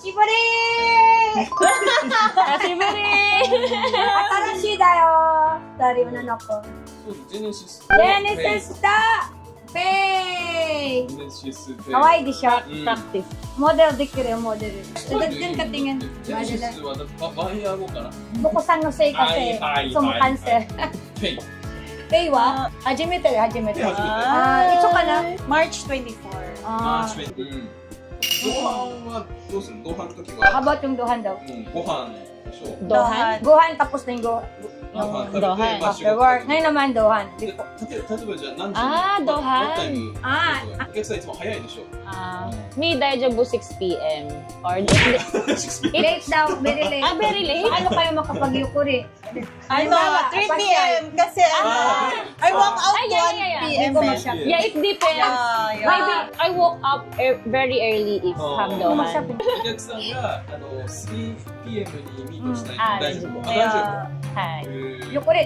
しぶり久しぶり。新しいだよ。二人女の子。ジェネシス。ジェネシスだ。Pay! ジェネシスで。 Kawaii di siya. Practice. Model di kaya model. Tudod din katingin. ジェネシスはだってバイヤー語かな。 Bukusan no say kasi. Ay, ay, Sumukanse. フェイ。 Pay wa? Hajimete, hajimete. Hajimete. Ito ka na? March 24. マー Ah, チフェイ。うん。ご飯はどうする？ご飯の時 how は。 about yung duhan daw? ご飯でしょ。 Dohan? Gohan tapos na yung go. ご飯食べて Dohan. まあ仕 After 事 work. Ngayon naman duhan. で例えばじゃあ何時にあーDohan. what time Ah. お客さんいつも早いでしょ。 Me, daijoubu 6 p.m. Or Late daw, very late. Ah, very late? Ano kayo makapagyukuri? Ano, 3 p.m. Kasi I walk out Ay, yeah. 1 p.m. Yeah. Yeah, it depends. Yeah. Maybe I woke up very early if from Dohan. お客さんが3 p.m. にミートしたいあ大丈夫。あ、大丈夫。はい。へー Yukuri,